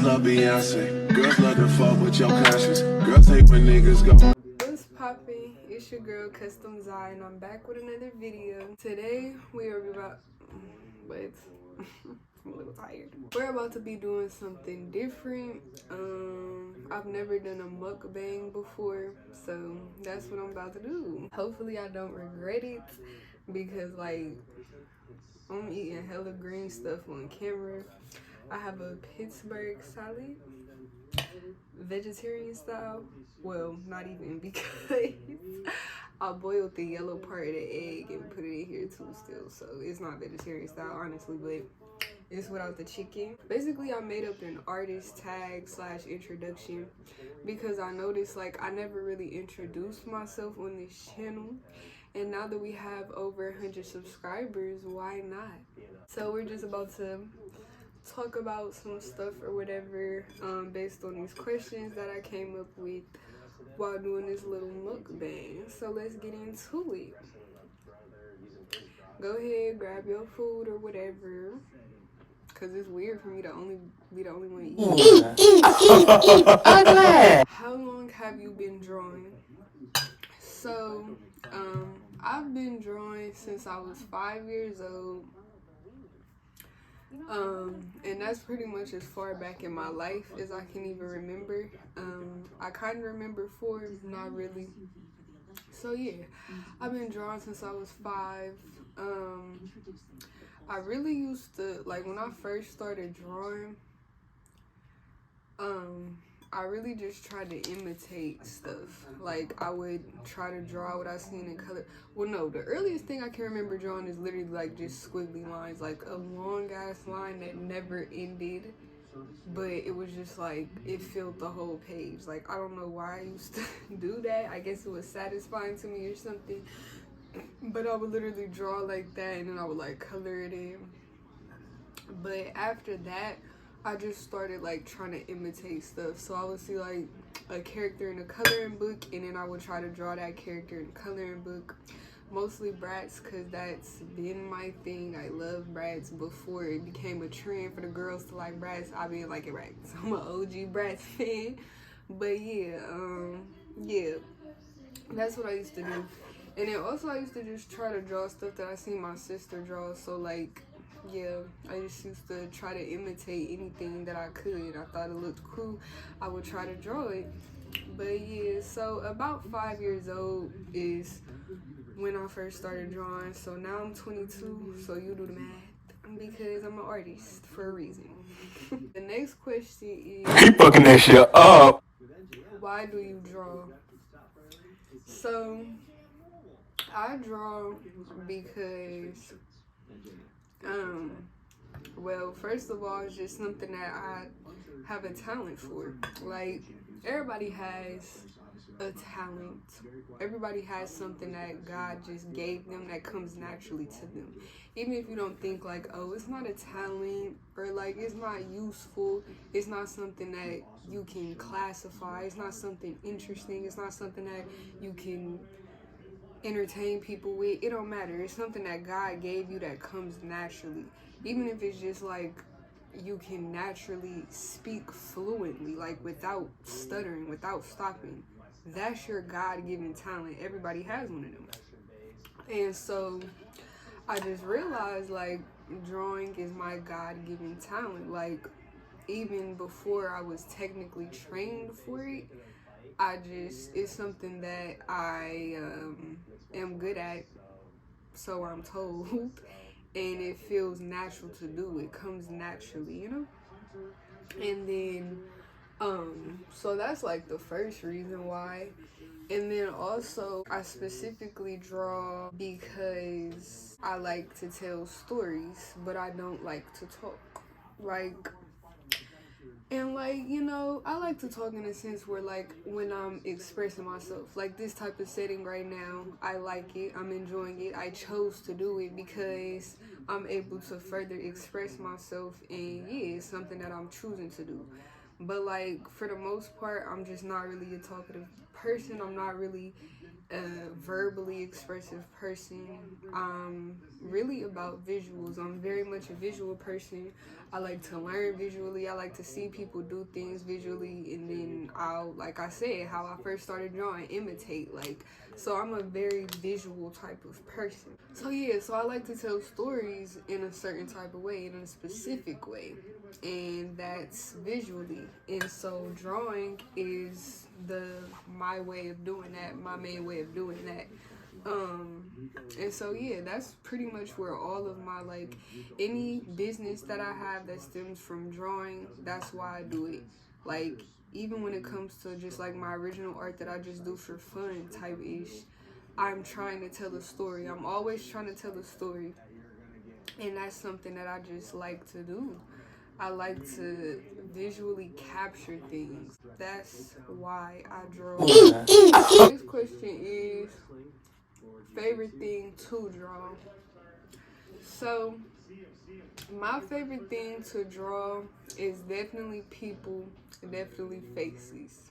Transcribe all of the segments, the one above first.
Girls love Beyonce. Girls love to fuck with your conscience. Girls hate when niggas go. What's poppin'? It's your girl Custom Zai, and I'm back with another video. Today we are about wait. I'm a little tired. We're about to be doing something different. I've never done a mukbang before, so that's what I'm about to do. Hopefully I don't regret it, because like I'm eating hella green stuff on camera. I have a Pittsburgh salad, vegetarian style. Well, not even, because I boiled the yellow part of the egg and put it in here too still, so it's not vegetarian style honestly, but it's without the chicken. Basically, I made up an artist tag / introduction because I noticed like I never really introduced myself on this channel, and now that we have over 100 subscribers, why not? So we're just about to talk about some stuff or whatever based on these questions that I came up with while doing this little mukbang. So let's get into it. Go ahead, grab your food or whatever, because it's weird for me to be the only one eating. How long have you been drawing? So I've been drawing since I was 5 years old. And that's pretty much as far back in my life as I can even remember. I kind of remember 4, not really. So yeah, I've been drawing since I was 5. I really used to, like, when I first started drawing, I really just tried to imitate stuff. Like, I would try to draw what I seen in color. Well, no, the earliest thing I can remember drawing is literally like just squiggly lines, like a long ass line that never ended, but it was just like it filled the whole page. Like, I don't know why I used to do that. I guess it was satisfying to me or something, but I would literally draw like that and then I would like color it in. But after that, I just started like trying to imitate stuff. So I would see like a character in a coloring book, and then I would try to draw that character in a coloring book. Mostly Bratz, because that's been my thing. I love Bratz before it became a trend for the girls to like Bratz. I've been liking Bratz. I'm an OG Bratz fan. But yeah, that's what I used to do. And then also I used to just try to draw stuff that I seen my sister draw. So like, yeah, I just used to try to imitate anything that I could. I thought it looked cool, I would try to draw it. But yeah, so about 5 years old is when I first started drawing. So now I'm 22, so you do the math, because I'm an artist for a reason. The next question is, Keep fucking that shit up. why do you draw? So I draw because well, first of all, it's just something that I have a talent for. Like, everybody has a talent. Everybody has something that God just gave them that comes naturally to them. Even if you don't think like, oh, it's not a talent, or like it's not useful, it's not something that you can classify, it's not something interesting, it's not something that you can entertain people with, it don't matter. It's something that God gave you that comes naturally. Even if it's just like you can naturally speak fluently, like without stuttering, without stopping. That's your God-given talent. Everybody has one of them. And so I just realized like drawing is my God-given talent. Like, even before I was technically trained for it, it's something that I am good at, so I'm told, and it feels natural to do. It comes naturally, you know? And then, so that's like the first reason why. And then also, I specifically draw because I like to tell stories, but I don't like to talk. And like, you know, I like to talk in a sense where like when I'm expressing myself, like this type of setting right now, I like it, I'm enjoying it. I chose to do it because I'm able to further express myself, and yeah, it's something that I'm choosing to do. But like, for the most part, I'm just not really a talkative person. I'm not really a verbally expressive person. I'm really about visuals. I'm very much a visual person. I like to learn visually. I like to see people do things visually, and then I'll, like I said, how I first started drawing, imitate. Like, so I'm a very visual type of person. So yeah, so I like to tell stories in a certain type of way, in a specific way, and that's visually. And so drawing is my way of doing that, my main way of doing that. And so yeah, that's pretty much where all of my, like, any business that I have that stems from drawing, that's why I do it. Like, even when it comes to just like my original art that I just do for fun type ish, I'm trying to tell a story. I'm always trying to tell a story, and that's something that I just like to do. I like to visually capture things. That's why I draw. Next question is favorite thing to draw. So my favorite thing to draw is definitely people, definitely faces.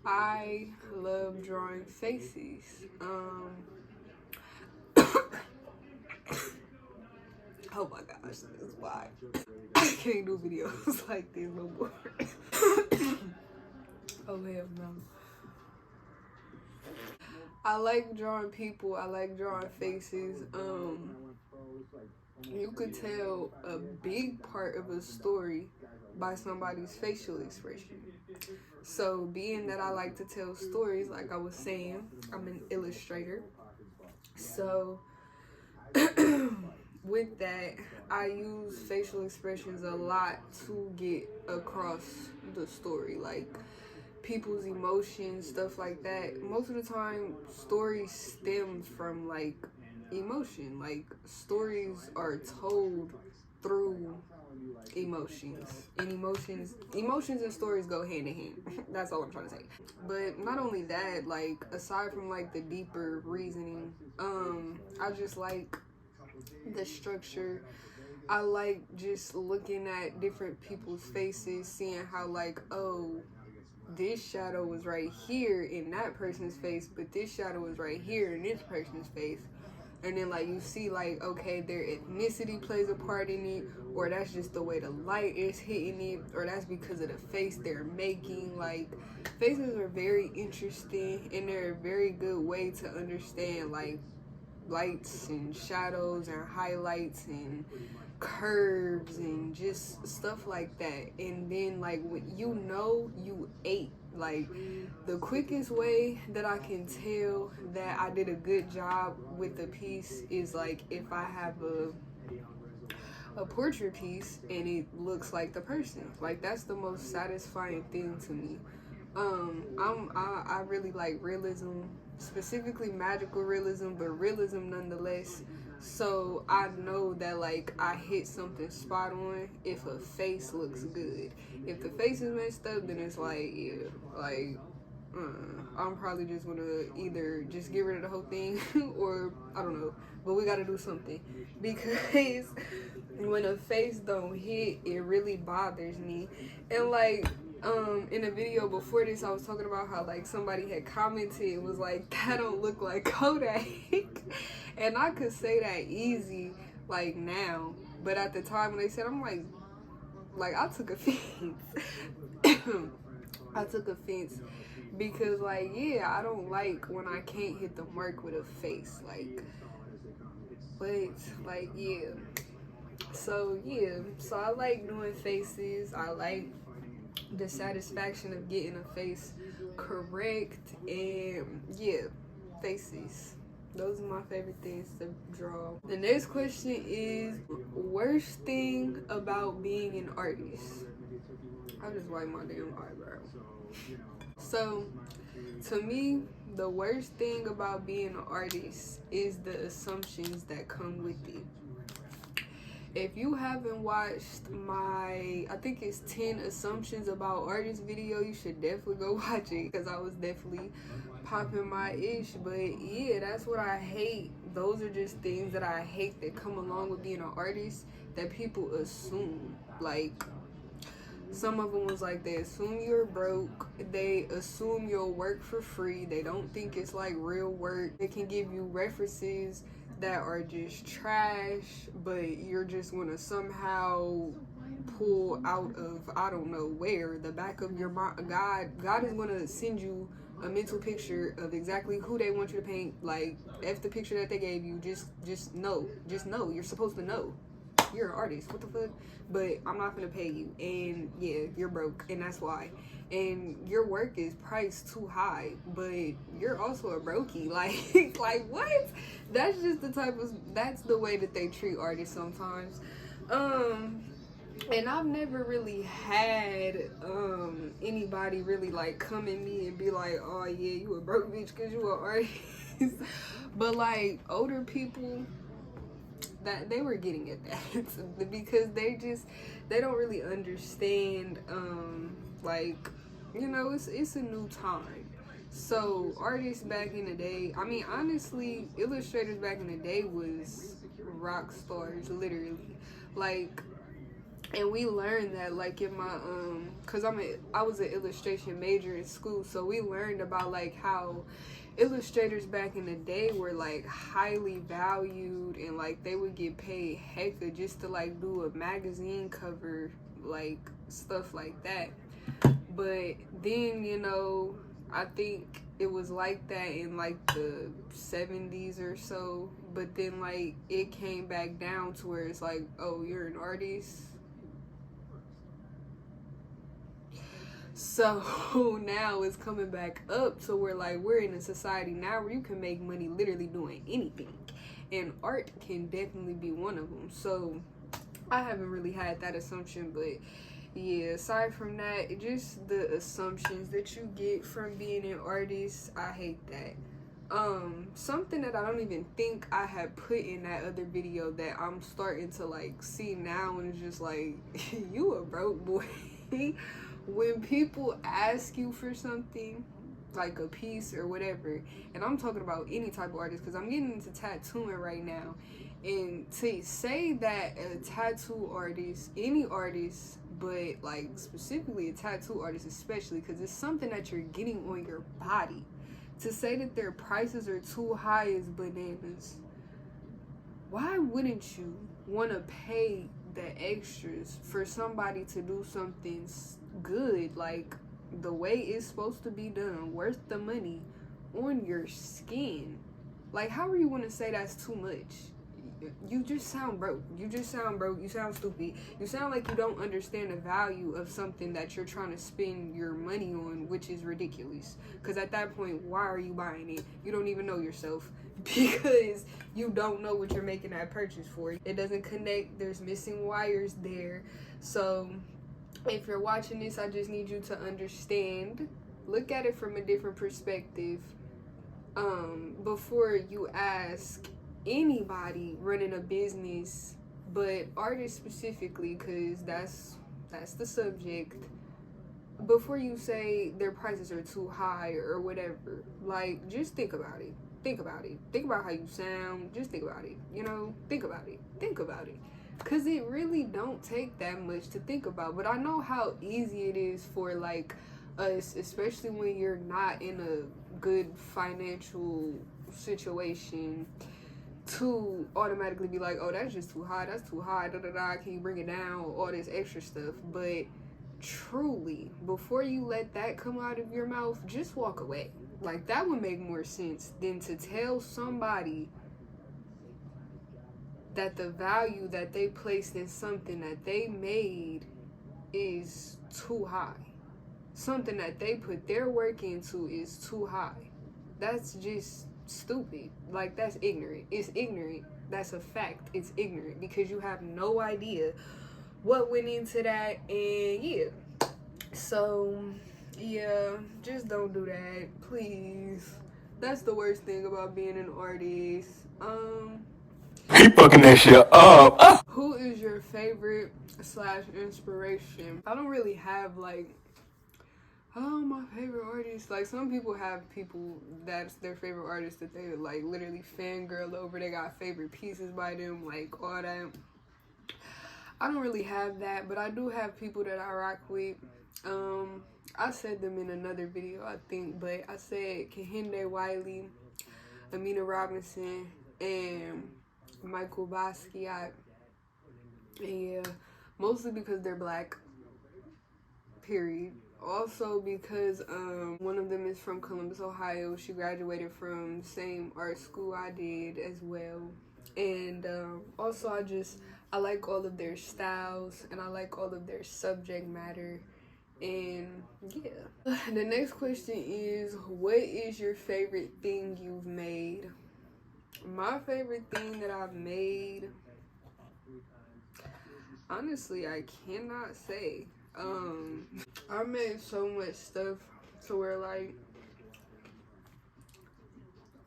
I love drawing faces. Oh my gosh, this is why I can't do videos like this no more. Oh hell no. I like drawing people. I like drawing faces. You could tell a big part of a story by somebody's facial expression. So being that I like to tell stories, like I was saying, I'm an illustrator. So with that, I use facial expressions a lot to get across the story, like people's emotions, stuff like that. Most of the time, stories stem from like emotion. Like, stories are told through emotions, and emotions and stories go hand in hand. That's all I'm trying to say. But not only that, like, aside from like the deeper reasoning, I just like the structure. I like just looking at different people's faces, seeing how, like, oh, this shadow was right here in that person's face, but this shadow was right here in this person's face. And then, like, you see, like, okay, their ethnicity plays a part in it, or that's just the way the light is hitting it, or that's because of the face they're making. Like, faces are very interesting, and they're a very good way to understand, like, lights and shadows and highlights and curves and just stuff like that. And then, like, when you ate, like, the quickest way that I can tell that I did a good job with the piece is, like, if I have a portrait piece and it looks like the person. Like, that's the most satisfying thing to me. I really like realism, specifically magical realism, but realism nonetheless. So I know that, like, I hit something spot on if a face looks good. If the face is messed up, then it's like, yeah, like, I'm probably just gonna either just get rid of the whole thing or I don't know, but we gotta do something, because when a face don't hit, it really bothers me. And, like, in a video before this, I was talking about how, like, somebody had commented, it was like, that don't look like Kodak. And I could say that easy, like, now, but at the time when they said, I'm like I took offense. I took offense because, like, yeah, I don't like when I can't hit the mark with a face, like, but, like, yeah. So I like doing faces. I like the satisfaction of getting a face correct, and yeah, faces. Those are my favorite things to draw. The next question is, worst thing about being an artist. I just wipe my damn eyebrow. So, to me, the worst thing about being an artist is the assumptions that come with it. If you haven't watched my, I think it's 10 assumptions about artists video, you should definitely go watch it, because I was definitely popping my ish. But yeah, that's what I hate. Those are just things that I hate that come along with being an artist, that people assume. Like, some of them was like, they assume you're broke, they assume you'll work for free, they don't think it's like real work, they can give you references that are just trash, but you're just gonna somehow pull out of, I don't know where, the back of your mind. God is gonna send you a mental picture of exactly who they want you to paint. Like, F the picture that they gave you. Just know. Just know. You're supposed to know. You're an artist. What the fuck? But I'm not gonna pay you. And yeah, you're broke. And that's why. And your work is priced too high. But you're also a brokey. Like what? That's just that's the way that they treat artists sometimes. And I've never really had anybody really like come at me and be like, oh yeah, you a broke bitch because you an artist. But like older people, that they were getting at that because they don't really understand like, you know, it's a new time. So artists back in the day, I mean honestly, illustrators back in the day was rock stars, literally. Like, and we learned that like in my because I was an illustration major in school, so we learned about like how illustrators back in the day were like highly valued, and like they would get paid hecka just to like do a magazine cover, like stuff like that. But then, you know, I think it was like that in like the 70s or so, but then like it came back down to where it's like, oh, you're an artist. So now it's coming back up to where like we're in a society now where you can make money literally doing anything, and art can definitely be one of them. So I haven't really had that assumption, but yeah, aside from that, just the assumptions that you get from being an artist, I hate that. Something that I don't even think I had put in that other video that I'm starting to like see now, and it's just like, you a broke boy. When people ask you for something, like a piece or whatever, and I'm talking about any type of artist because I'm getting into tattooing right now, and to say that a tattoo artist, any artist, but like specifically a tattoo artist especially, because it's something that you're getting on your body, to say that their prices are too high is bananas. Why wouldn't you want to pay the extras for somebody to do something good, like the way it's supposed to be done, worth the money, on your skin? Like, how are you going to say that's too much? You just sound broke. You sound stupid. You sound like you don't understand the value of something that you're trying to spend your money on, which is ridiculous. Because at that point, why are you buying it? You don't even know yourself, because you don't know what you're making that purchase for. It doesn't connect. There's missing wires there. So if you're watching this, I just need you to understand, look at it from a different perspective, before you ask anybody running a business, but artists specifically, because that's the subject. Before you say their prices are too high or whatever, like, just think about it. Think about how you sound. Just think about it. You know, think about it. Because it really don't take that much to think about. But I know how easy it is for like us, especially when you're not in a good financial situation, to automatically be like, oh, that's just too high, da da da, can you bring it down, all this extra stuff. But truly, before you let that come out of your mouth, just walk away. Like, that would make more sense than to tell somebody that the value that they placed in something that they made is too high. Something that they put their work into is too high. That's just stupid. Like, that's ignorant. It's ignorant. That's a fact. It's ignorant because you have no idea what went into that. And yeah, so yeah, just don't do that, please. That's the worst thing about being an artist. He fucking that shit up. Who is your favorite / inspiration? I don't really have like, oh, my favorite artist. Like, some people have people that's their favorite artist that they like literally fangirl over. They got favorite pieces by them, like all that. I don't really have that, but I do have people that I rock with. I said them in another video, I think, but I said Kehinde Wiley, Amina Robinson, and Michael Basquiat. And yeah, mostly because they're black, period. Also because one of them is from Columbus, Ohio. She graduated from the same art school I did as well. And also I like all of their styles, and I like all of their subject matter. And yeah. The next question is, what is your favorite thing you've made? My favorite thing that I've made, honestly, I cannot say. I made so much stuff to where like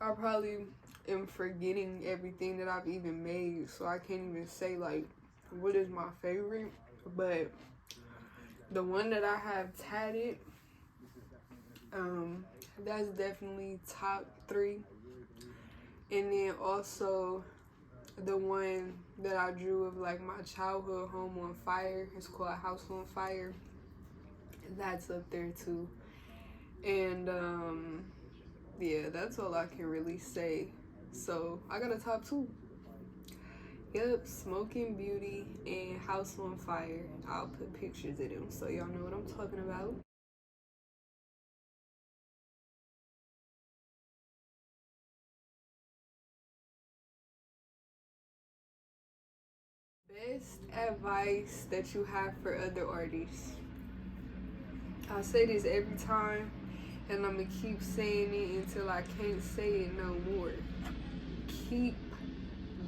I probably am forgetting everything that I've even made, so I can't even say like what is my favorite. But the one that I have tatted, that's definitely top 3. And then also the one that I drew of like my childhood home on fire, it's called House on Fire. That's up there too. And yeah, that's all I can really say. So I got a top 2. Yep, Smoking Beauty and House on Fire. I'll put pictures of them so y'all know what I'm talking about. Best advice that you have for other artists. I say this every time, and I'm gonna keep saying it until I can't say it no more. Keep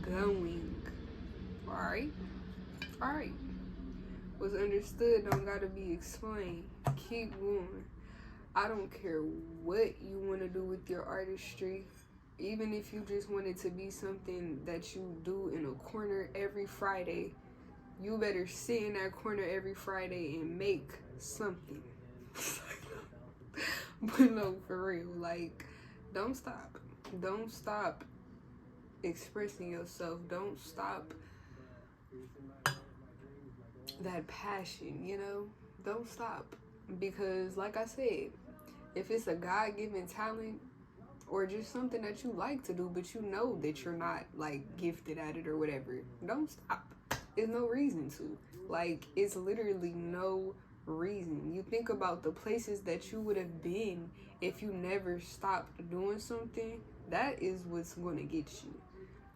going. Alright? Alright. What's understood don't gotta be explained. Keep going. I don't care what you want to do with your artistry. Even if you just want it to be something that you do in a corner every Friday, you better sit in that corner every Friday and make something. But no, for real, like, don't stop. Don't stop expressing yourself. Don't stop that passion, you know? Don't stop. Because, like I said, if it's a God-given talent or just something that you like to do, but you know that you're not, like, gifted at it or whatever, don't stop. There's no reason to. Like, it's literally no reason. You think about the places that you would have been if you never stopped doing something. That is what's going to get you.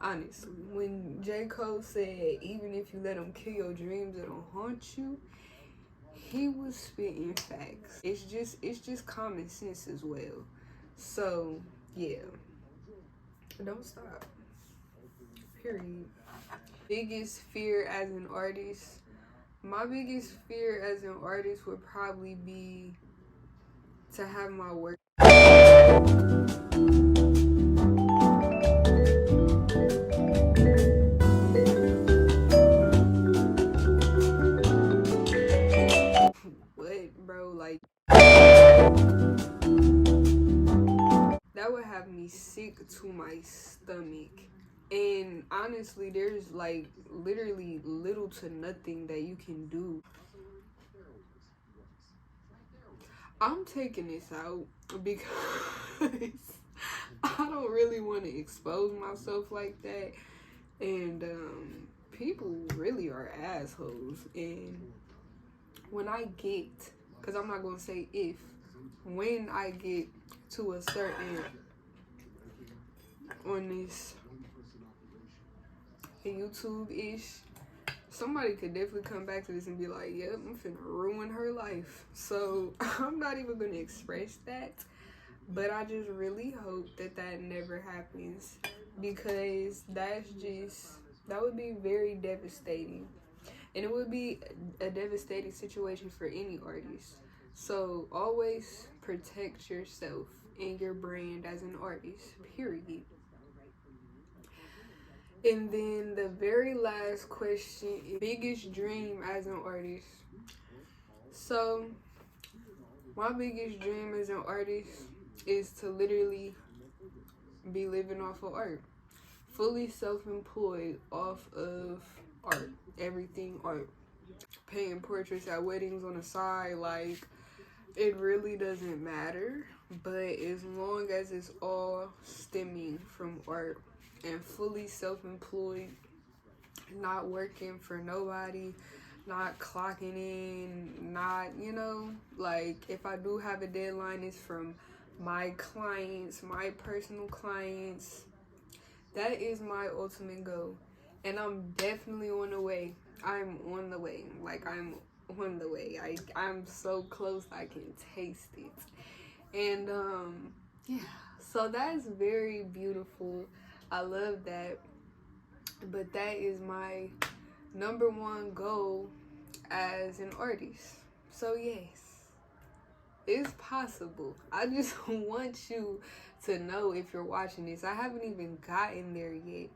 Honestly, when J. Cole said, even if you let them kill your dreams, it'll haunt you, he was spitting facts. It's just common sense as well. So yeah, don't stop. Period. Biggest fear as an artist. My biggest fear as an artist would probably be to have my work. What, bro? Like, that would have me sick to my stomach. And honestly, there's like literally little to nothing that you can do. I'm taking this out because I don't really want to expose myself like that. And people really are assholes. And when I get, because I'm not going to say if, when I get to a certain, on this YouTube-ish, somebody could definitely come back to this and be like, yep, I'm finna ruin her life. So I'm not even gonna express that, but I just really hope that that never happens, because that would be very devastating, and it would be a devastating situation for any artist. So always protect yourself and your brand as an artist, period. And then the very last question is biggest dream as an artist. So my biggest dream as an artist is to literally be living off of art. Fully self-employed off of art. Everything art. Painting portraits at weddings on the side, like, it really doesn't matter. But as long as it's all stemming from art, and fully self-employed, not working for nobody, not clocking in, not, you know, like if I do have a deadline, it's from my clients, my personal clients. That is my ultimate goal, and I'm definitely on the way. I'm on the way. Like, I'm on the way. I'm so close I can taste it. And yeah, so that's very beautiful. I love that. But that is my number one goal as an artist. So yes, it's possible. I just want you to know, if you're watching this, I haven't even gotten there yet,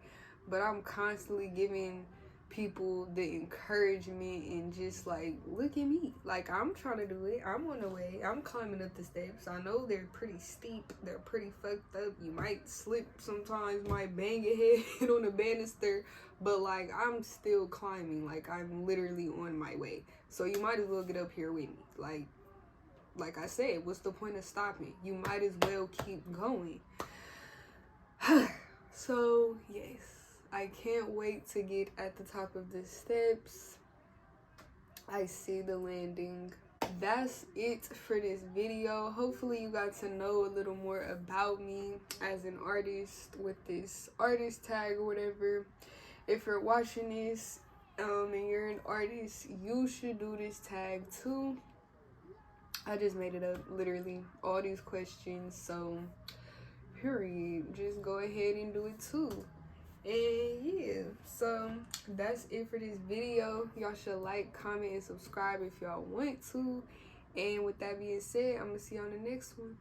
but I'm constantly giving people the encouragement and just like, look at me, like I'm trying to do it. I'm on the way. I'm climbing up the steps. I know they're pretty steep, they're pretty fucked up. You might slip sometimes, might bang your head on the banister, but like I'm still climbing. Like I'm literally on my way. So you might as well get up here with me. Like I said, what's the point of stopping? You might as well keep going. So yes, I can't wait to get at the top of the steps. I see the landing. That's it for this video. Hopefully you got to know a little more about me as an artist with this artist tag or whatever. If you're watching this and you're an artist, you should do this tag too. I just made it up, literally, all these questions, so period, just go ahead and do it too. And yeah, so that's it for this video. Y'all should like, comment, and subscribe if y'all want to. And with that being said, I'm gonna see you on the next one.